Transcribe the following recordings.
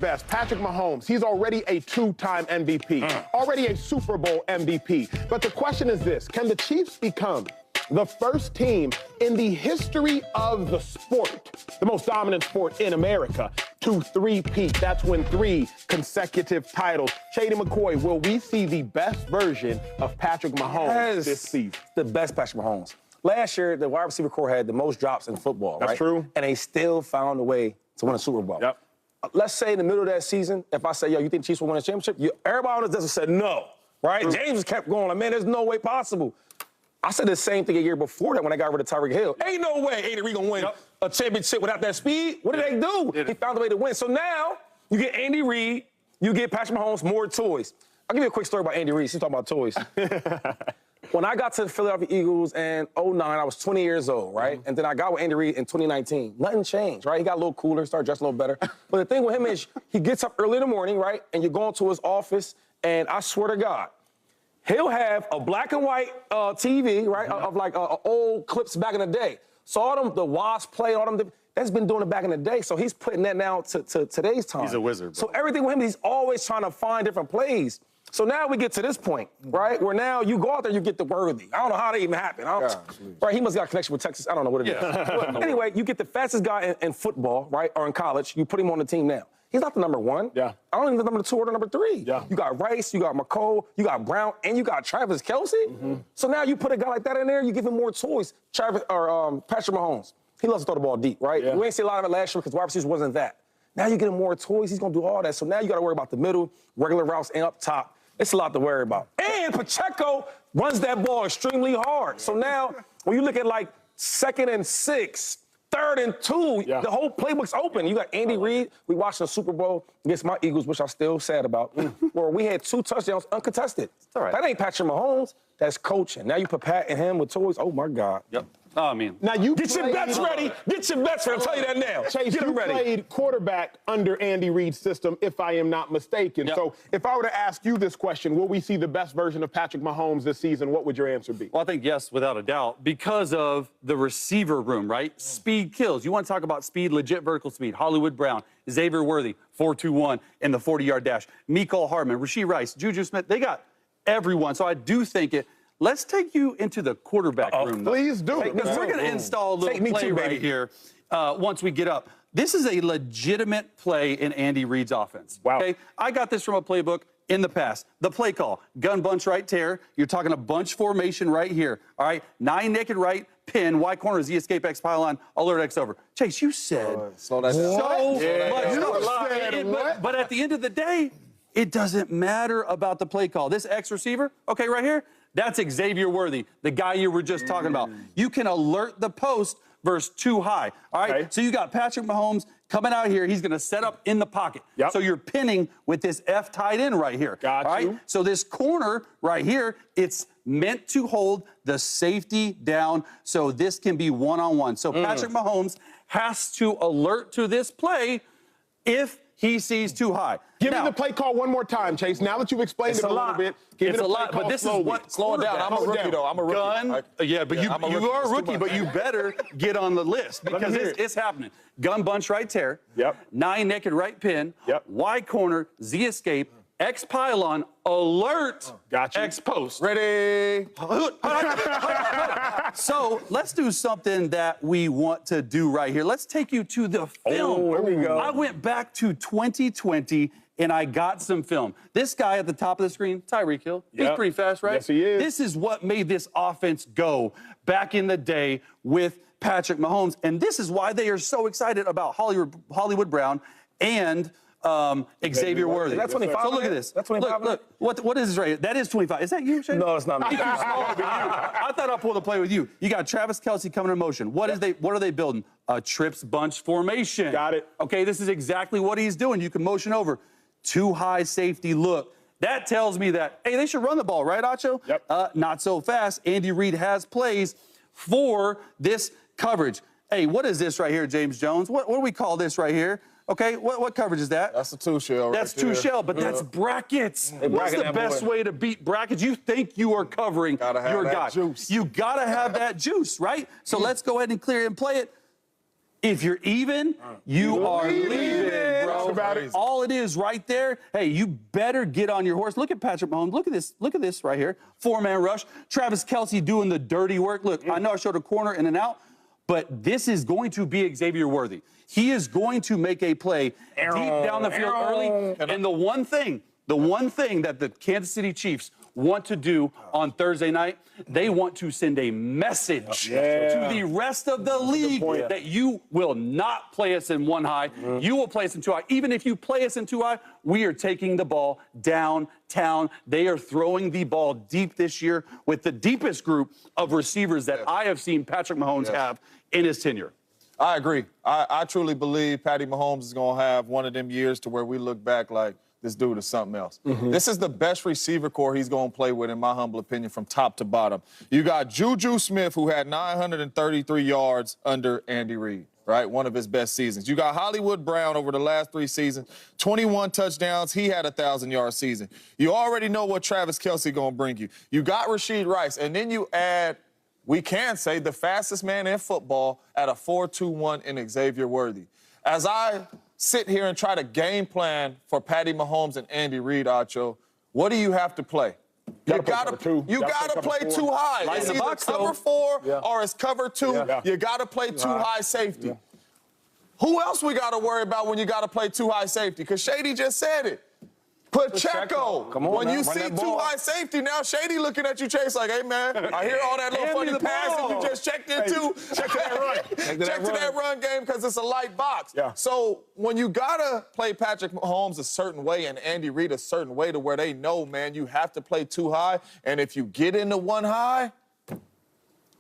best, Patrick Mahomes, he's already a two-time MVP, already a Super Bowl MVP. But the question is this, can the Chiefs become the first team in the history of the sport, the most dominant sport in America, to three-peat? That's win 3 consecutive titles. Shady McCoy, will we see the best version of Patrick Mahomes this season? The best Patrick Mahomes. Last year, the wide receiver core had the most drops in football, right? That's true. And they still found a way to win a Super Bowl. Yep. Let's say in the middle of that season, if I say, yo, you think Chiefs will win a championship? Everybody on this doesn't say no, right? True. James kept going, like, man, there's no way possible. I said the same thing a year before that when I got rid of Tyreek Hill. Ain't no way Andy Reid gonna win a championship without that speed. What did they do? He found a way to win. So now you get Andy Reid, you get Patrick Mahomes, more toys. I'll give you a quick story about Andy Reid. She's talking about toys. When I got to the Philadelphia Eagles in 2009, I was 20 years old, right? And then I got with Andy Reid in 2019. Nothing changed, right? He got a little cooler, started dressing a little better. But the thing with him is he gets up early in the morning, right? And you go into his office, and I swear to God, he'll have a black and white TV, right, of like old clips back in the day. So all them, the Wasp play, all them, that's been doing it back in the day. So he's putting that now to today's time. He's a wizard, bro. So everything with him, he's always trying to find different plays. So now we get to this point, right, where now you go out there, you get the worthy. I don't know how that even happened. Right, he must have got a connection with Texas. I don't know what it is. But anyway, you get the fastest guy in football, right, or in college. You put him on the team now. He's not the number 1. Yeah. I don't even know the number 2 or the number 3. Yeah. You got Rice, you got McCole, you got Brown, and you got Travis Kelce. So now you put a guy like that in there, you give him more toys. Patrick Mahomes, he loves to throw the ball deep, right? Yeah. We ain't see a lot of it last year because wide receivers wasn't that. Now you get him more toys, he's gonna do all that. So now you gotta worry about the middle, regular routes, and up top. It's a lot to worry about. And Pacheco runs that ball extremely hard. So now when you look at like 2nd and 6, 3rd and 2, the whole playbook's open. You got Andy Reid. We watched the Super Bowl against my Eagles, which I'm still sad about, where we had 2 touchdowns uncontested. All right. That ain't Patrick Mahomes. That's coaching. Now you put Pat and him with toys. Oh, my God. Yep. Oh, I mean. Now you Get your bets ready. Get your bets ready. I'll tell you that now. Chase, Get you them ready. played quarterback under Andy Reid's system, if I am not mistaken. Yep. So if I were to ask you this question, will we see the best version of Patrick Mahomes this season? What would your answer be? Well, I think yes, without a doubt, because of the receiver room, right? Speed kills. You want to talk about speed, legit vertical speed. Hollywood Brown, Xavier Worthy, 4.21 in the 40-yard dash. Mecole Hardman, Rashee Rice, Juju Smith. They got everyone. So I do think it. Let's take you into the quarterback room, though. Please do. Because we're going to install a little play right here once we get up. This is a legitimate play in Andy Reid's offense. Wow. Okay? I got this from a playbook in the past. The play call, gun bunch right tear. You're talking a bunch formation right here. All right? 9 naked right, pin, Y corner, Z escape, X pylon, alert X over. Chase, you said Slow that down. so much. But at the end of the day, it doesn't matter about the play call. This X receiver, okay, right here, that's Xavier Worthy, the guy you were just talking about. You can alert the post versus too high, all right? Okay. So you got Patrick Mahomes coming out here. He's going to set up in the pocket. Yep. So you're pinning with this F tight end right here. Got all right? you. So this corner right here, it's meant to hold the safety down so this can be one-on-one. So Patrick Mahomes has to alert to this play if he sees too high. Give Now, me the play call one more time, Chase. Now that you've explained it a little bit, give me it's the a play lot, call but this slowly. is what Slow it down. I'm a rookie, though. I'm a rookie. Gun, yeah, but you are a rookie, but you better get on the list because it's happening. Gun bunch right tear. Yep. 9 naked right pin. Yep. Y corner, Z escape, X pylon, alert, Got you. X post. Ready? So let's do something that we want to do right here. Let's take you to the film. Oh, there we go. I went back to 2020 and I got some film. This guy at the top of the screen, Tyreek Hill, he's Yep. pretty fast, right? Yes, he is. This is what made this offense go back in the day with Patrick Mahomes. And this is why they are so excited about Hollywood Brown and Xavier Worthy. That's 25. So look at this. That's 25. Look, what is this right here? That is 25. Is that you, Shane? No, it's not me. I thought I pulled a play with you. You got Travis Kelce coming in motion. What are they building? A trips bunch formation. Got it. Okay, this is exactly what he's doing. You can motion over. Too high safety look. That tells me that, hey, they should run the ball, right, Acho? Yep. Not so fast. Andy Reid has plays for this coverage. Hey, what is this right here, James Jones? What do we call this right here? Okay, what coverage is that? That's a 2 shell. That's right there. 2 shell, but that's brackets. What's bracket the that best boy. way to beat brackets? You think you are covering Gotta have your that guy. juice. You gotta have that juice, right? So let's go ahead and clear and play it. If you're even, you are leaving, bro. That's about it. All it is right there, hey, you better get on your horse. Look at Patrick Mahomes. Look at this. Look at this right here. 4-man rush. Travis Kelce doing the dirty work. Look, I know I showed a corner in and out, but this is going to be Xavier Worthy. He is going to make a play deep down the field early. And the one thing that the Kansas City Chiefs want to do on Thursday night, they want to send a message to the rest of the league that you will not play us in one high. You will play us in two high. Even if you play us in two high, we are taking the ball downtown. They are throwing the ball deep this year with the deepest group of receivers that I have seen Patrick Mahomes have in his tenure. I agree. I truly believe Patty Mahomes is going to have one of them years to where we look back like, this dude is something else. This is the best receiver core he's going to play with, in my humble opinion, from top to bottom. You got Juju Smith, who had 933 yards under Andy Reid, right? One of his best seasons. You got Hollywood Brown over the last 3 seasons, 21 touchdowns. He had a 1,000-yard season. You already know what Travis Kelce going to bring you. You got Rashee Rice, and then you add, we can say, the fastest man in football at a 4.21 in Xavier Worthy. As I sit here and try to game plan for Patty Mahomes and Andy Reid, Acho, what do you have to play? You gotta play too high. It's either cover 4 or it's cover 2. You gotta play too high safety. Who else we gotta worry about when you gotta play too high safety? Because Shady just said it. Pacheco. Come on, when man, you run see that too ball. high safety, now Shady looking at you, Chase, like, hey, man, I hear all that little funny passes you just checked into. Check to that run. Check to that run game because it's a light box. So when you got to play Patrick Mahomes a certain way and Andy Reid a certain way to where they know, man, you have to play too high. And if you get into one high,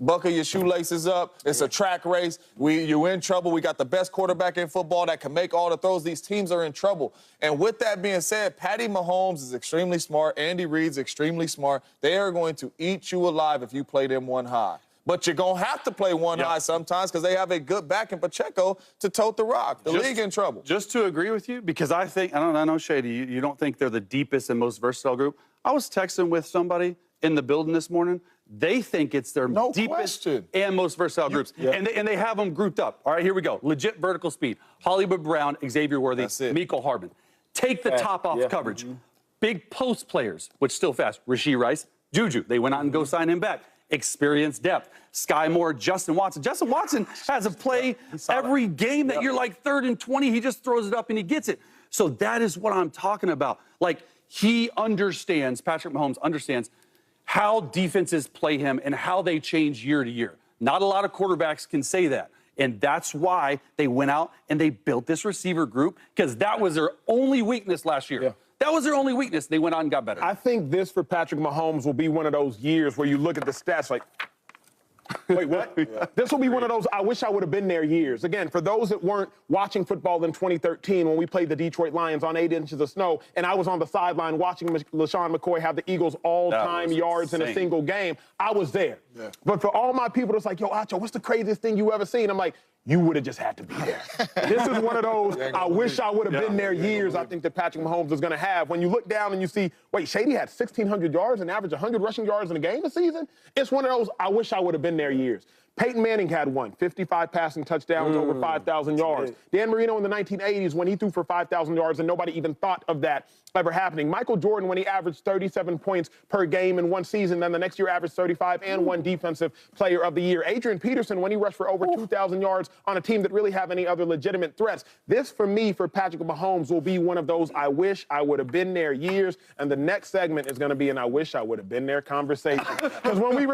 buckle your shoelaces up. It's a track race. You in trouble. We got the best quarterback in football that can make all the throws. These teams are in trouble. And with that being said, Patty Mahomes is extremely smart. Andy Reid's extremely smart. They are going to eat you alive if you play them one high. But you're going to have to play one high sometimes because they have a good back in Pacheco to tote the rock. The league in trouble. Just to agree with you, because I think, I know, Shady, you don't think they're the deepest and most versatile group. I was texting with somebody in the building this morning. They think it's their deepest and most versatile groups. And they have them grouped up. All right, here we go. Legit vertical speed. Hollywood Brown, Xavier Worthy, Michael Hardman. Take the top off coverage. Big post players, which still fast. Rashee Rice, Juju. They went out and go sign him back. Experience, depth. Sky Moore, Justin Watson. Justin Watson has a play every game that you're like 3rd and 20. He just throws it up and he gets it. So that is what I'm talking about. Like, he understands, Patrick Mahomes understands how defenses play him and how they change year to year. Not a lot of quarterbacks can say that. And that's why they went out and they built this receiver group, because that was their only weakness last year. That was their only weakness. They went out and got better. I think this for Patrick Mahomes will be one of those years where you look at the stats like, wait, what? This will be one of those I wish I would have been there years. Again, for those that weren't watching football in 2013 when we played the Detroit Lions on 8 inches of snow, and I was on the sideline watching LaShawn McCoy have the Eagles' all-time yards in a single game, I was there. But for all my people that's like, yo, Acho, what's the craziest thing you ever seen? I'm like, you would have just had to be there. This is one of those I wish I would have been there years I think that Patrick Mahomes is going to have. When you look down and you see, wait, Shady had 1,600 yards and averaged 100 rushing yards in a game this season? It's one of those I wish I would have been there years. Peyton Manning had one, 55 passing touchdowns, over 5,000 yards. Dan Marino in the 1980s when he threw for 5,000 yards and nobody even thought of that ever happening. Michael Jordan when he averaged 37 points per game in one season, then the next year averaged 35 and won Defensive Player of the Year. Adrian Peterson when he rushed for over 2,000 yards on a team that really have any other legitimate threats. This, for me, for Patrick Mahomes, will be one of those I wish I would have been there years. And the next segment is going to be an I wish I would have been there conversation. Because when we